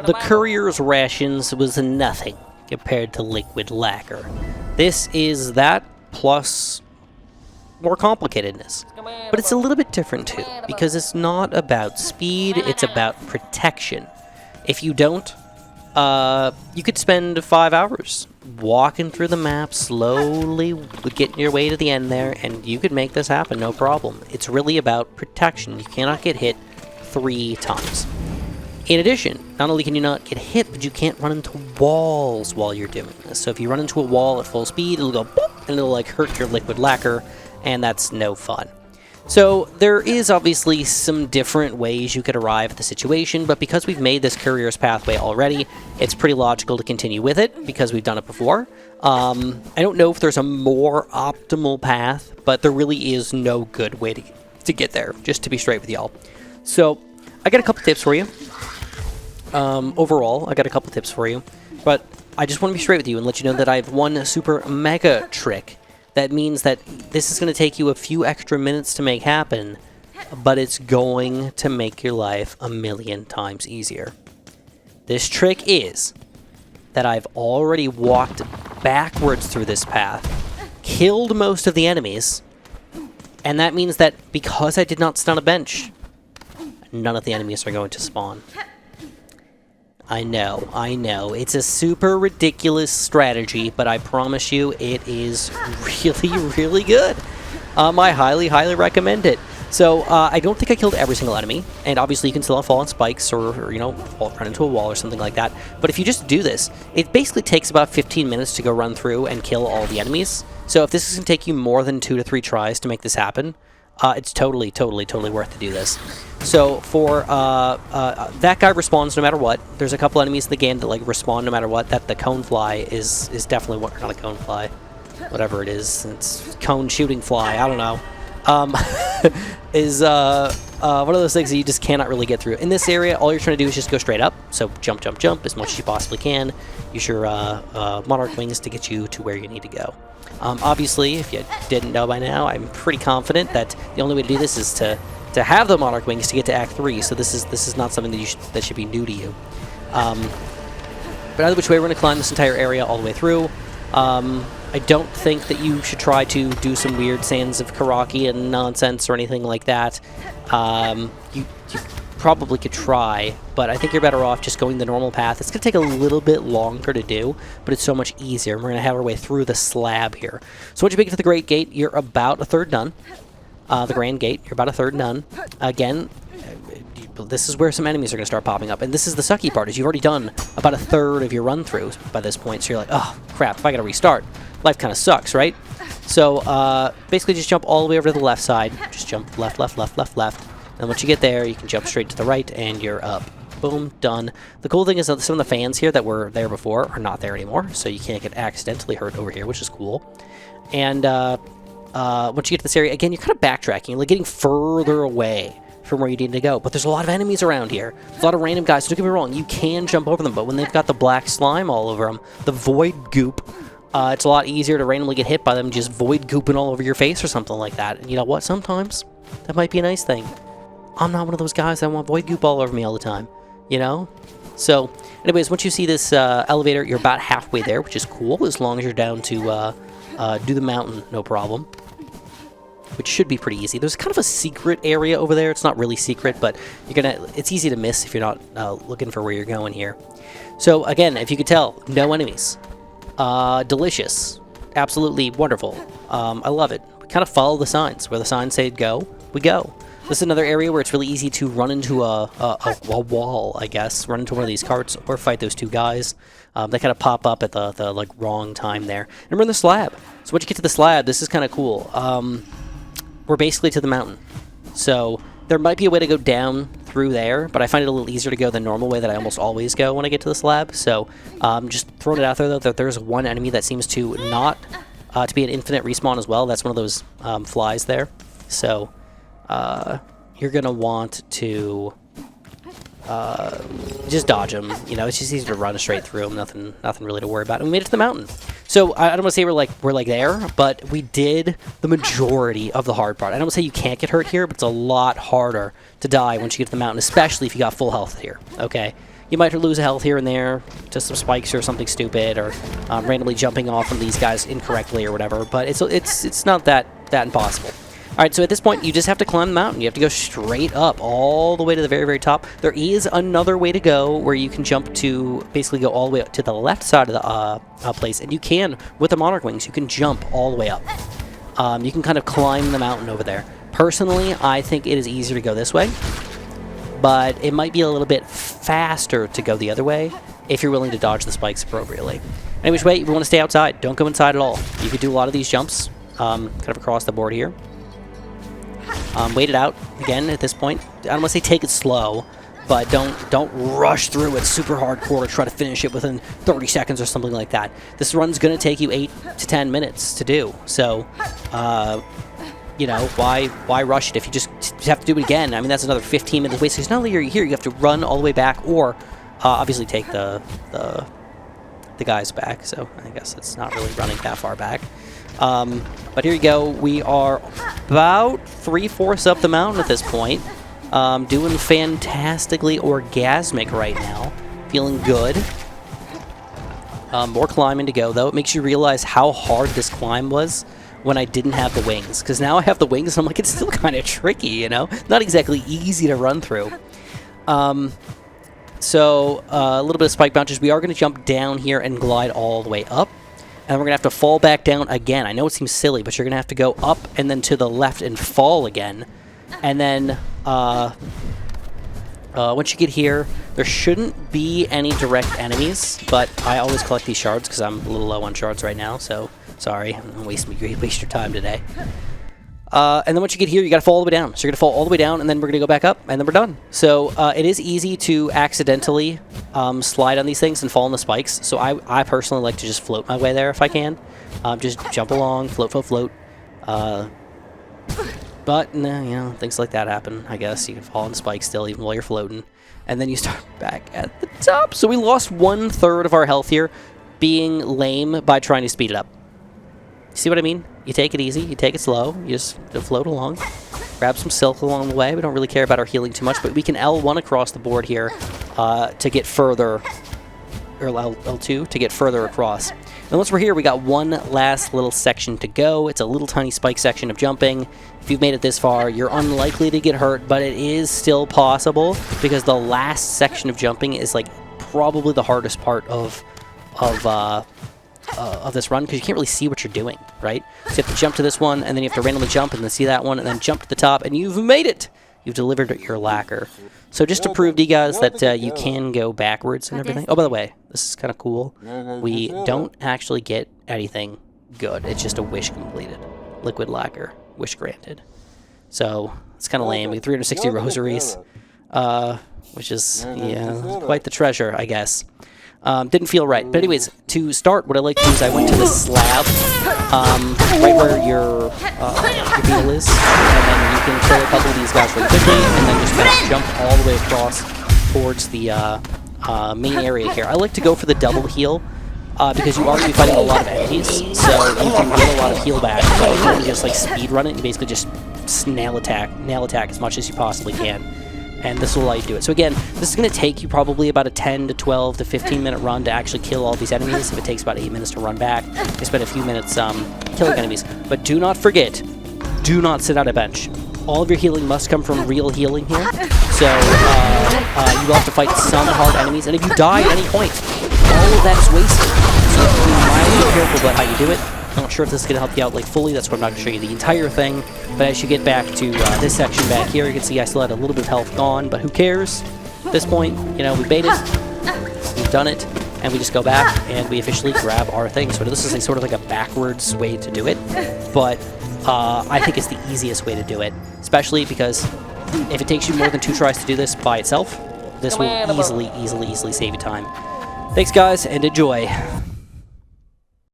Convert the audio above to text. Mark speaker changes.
Speaker 1: The courier's rations was nothing compared to liquid lacquer. This is that plus more complicatedness. But it's a little bit different too, because it's not about speed, it's about protection. If you don't, you could spend 5 hours walking through the map, slowly getting your way to the end there, and you could make this happen, no problem. It's really about protection. You cannot get hit 3 times. In addition, not only can you not get hit, but you can't run into walls while you're doing this. So if you run into a wall at full speed, it'll go boop, and it'll like hurt your liquid lacquer, and that's no fun. So there is obviously some different ways you could arrive at the situation, but because we've made this courier's pathway already, it's pretty logical to continue with it because we've done it before. I don't know if there's a more optimal path, but there really is no good way to get there, just to be straight with y'all. So I got a couple tips for you. Overall, I got a couple tips for you, but I just want to be straight with you and let you know that I have one super mega trick. That means that this is going to take you a few extra minutes to make happen, but it's going to make your life a million times easier. This trick is that I've already walked backwards through this path, killed most of the enemies, and that means that because I did not stun a bench, none of the enemies are going to spawn. I know. It's a super ridiculous strategy, but I promise you it is really, really good. I highly, highly recommend it. So, I don't think I killed every single enemy, and obviously you can still fall on spikes or, you know, run into a wall or something like that. But if you just do this, it basically takes about 15 minutes to go run through and kill all the enemies. So if this is going to take you more than 2 to 3 tries to make this happen, it's totally worth to do this. So for that guy respawns no matter what. There's a couple enemies in the game that like respawn no matter what. That the cone fly is definitely what, not a cone fly, whatever it is. It's cone shooting fly. I don't know. Is one of those things that you just cannot really get through. In this area, all you're trying to do is just go straight up. So jump as much as you possibly can. Use your monarch wings to get you to where you need to go. Obviously, if you didn't know by now, I'm pretty confident that the only way to do this is to have the monarch wings to get to Act 3. So this is not something that that should be new to you. But either which way, we're going to climb this entire area all the way through. I don't think that you should try to do some weird Sands of Karaki and nonsense or anything like that. You probably could try, but I think you're better off just going the normal path. It's going to take a little bit longer to do, but it's so much easier. We're going to have our way through the slab here. So once you make it to the Great Gate, you're about a third done. The Grand Gate, you're about a third done. Again, this is where some enemies are going to start popping up, and this is the sucky part, is you've already done about a third of your run-through by this point, so you're like, oh, crap, if I got to restart, life kind of sucks, right? So, basically just jump all the way over to the left side. Just jump left. And once you get there, you can jump straight to the right, and you're up. Boom, done. The cool thing is that some of the fans here that were there before are not there anymore, so you can't get accidentally hurt over here, which is cool. And once you get to this area, again, you're kind of backtracking. You're like getting further away from where you need to go. But there's a lot of enemies around here. There's a lot of random guys, so don't get me wrong, you can jump over them, but when they've got the black slime all over them, the void goop, it's a lot easier to randomly get hit by them just void gooping all over your face or something like that. And you know what? Sometimes that might be a nice thing. I'm not one of those guys that want void goop all over me all the time, you know? So, anyways, once you see this elevator, you're about halfway there, which is cool, as long as you're down to do the mountain, no problem. Which should be pretty easy. There's kind of a secret area over there. It's not really secret, but it's easy to miss if you're not looking for where you're going here. So, again, if you could tell, no enemies. Delicious. Absolutely wonderful. I love it. We kind of follow the signs. Where the signs say go, we go. This is another area where it's really easy to run into a wall, I guess. Run into one of these carts or fight those two guys. They kind of pop up at the like wrong time there. And we're in the slab. So once you get to the slab, this is kind of cool. We're basically to the mountain. So there might be a way to go down through there, but I find it a little easier to go the normal way that I almost always go when I get to the slab. So just throwing it out there, though, that there's one enemy that seems to not to be an infinite respawn as well. That's one of those flies there. So you're going to want to just dodge them. You know, it's just easy to run straight through them. Nothing really to worry about. And we made it to the mountain. So I don't want to say we're like there, but we did the majority of the hard part. I don't want to say you can't get hurt here, but it's a lot harder to die once you get to the mountain, especially if you got full health here. Okay, You might lose a health here and there to some spikes or something stupid, or randomly jumping off from these guys incorrectly or whatever. But it's not that impossible. All right, so at this point, you just have to climb the mountain. You have to go straight up all the way to the very, very top. There is another way to go where you can jump to basically go all the way up to the left side of the place, and you can, with the Monarch Wings, you can jump all the way up. You can kind of climb the mountain over there. Personally, I think it is easier to go this way, but it might be a little bit faster to go the other way if you're willing to dodge the spikes appropriately. Anyways, wait, you want to stay outside. Don't go inside at all. You could do a lot of these jumps kind of across the board here. Wait it out, again, at this point. I don't want to say take it slow, but don't rush through it super hardcore to try to finish it within 30 seconds or something like that. This run's going to take you 8 to 10 minutes to do, so, you know, why rush it if you just have to do it again? I mean, that's another 15 minutes wasted. Because not only are you here, you have to run all the way back, or obviously take the guys back, so I guess it's not really running that far back. But here you go. We are about 3/4 up the mountain at this point. Doing fantastically orgasmic right now. Feeling good. More climbing to go, though. It makes you realize how hard this climb was when I didn't have the wings. Because now I have the wings, and I'm like, it's still kind of tricky, you know? Not exactly easy to run through. So, a little bit of spike bounces. We are going to jump down here and glide all the way up. And we're going to have to fall back down again. I know it seems silly, but you're going to have to go up and then to the left and fall again. And then, once you get here, there shouldn't be any direct enemies, but I always collect these shards because I'm a little low on shards right now, so sorry. I'm going to waste your time today. And then once you get here, you got to fall all the way down. So you're going to fall all the way down, and then we're going to go back up, and then we're done. So it is easy to accidentally slide on these things and fall on the spikes. So I personally like to just float my way there if I can. Just jump along, float, float, float. But, you know, things like that happen, I guess. You can fall on the spikes still, even while you're floating. And then you start back at the top. So we lost 1/3 of our health here, being lame by trying to speed it up. See what I mean? You take it easy, you take it slow, you just float along. Grab some silk along the way. We don't really care about our healing too much, but we can L1 across the board here to get further, or L2 to get further across. And once we're here, we got one last little section to go. It's a little tiny spike section of jumping. If you've made it this far, you're unlikely to get hurt, but it is still possible because the last section of jumping is like probably the hardest part of this run, because you can't really see what you're doing, right? So you have to jump to this one, and then you have to randomly jump and then see that one, and then jump to the top, and you've made it! You've delivered your lacquer. So just to prove to you guys that you can go backwards and everything. Oh, by the way, this is kind of cool. We don't actually get anything good. It's just a wish completed. Liquid lacquer. Wish granted. So it's kind of lame. We have 360 rosaries, which is, yeah, quite the treasure, I guess. Didn't feel right. But anyways, to start, what I like to do is I went to the slab, right where your beetle is, and then you can kill a couple of these guys really quickly, and then just kind of jump all the way across towards the main area here. I like to go for the double heal, because you are going to be fighting a lot of enemies, so you can get a lot of heal back. But if you want to just like speed run it, you basically just nail attack as much as you possibly can. And this will allow you to do it. So again, this is going to take you probably about a 10 to 12 to 15 minute run to actually kill all these enemies. If it takes about 8 minutes to run back, you spend a few minutes killing enemies. But do not forget, do not sit on a bench. All of your healing must come from real healing here. So you will have to fight some hard enemies. And if you die at any point, all of that is wasted. So be mildly careful about how you do it. I'm not sure if this is going to help you out like fully. That's why I'm not going to show you the entire thing. But as you get back to this section back here, you can see I still had a little bit of health gone, but who cares? At this point, you know, we made it, we've done it, and we just go back and we officially grab our thing. So this is a sort of like a backwards way to do it, but I think it's the easiest way to do it, especially because if it takes you more than 2 tries to do this by itself, this will easily save you time. Thanks, guys, and enjoy.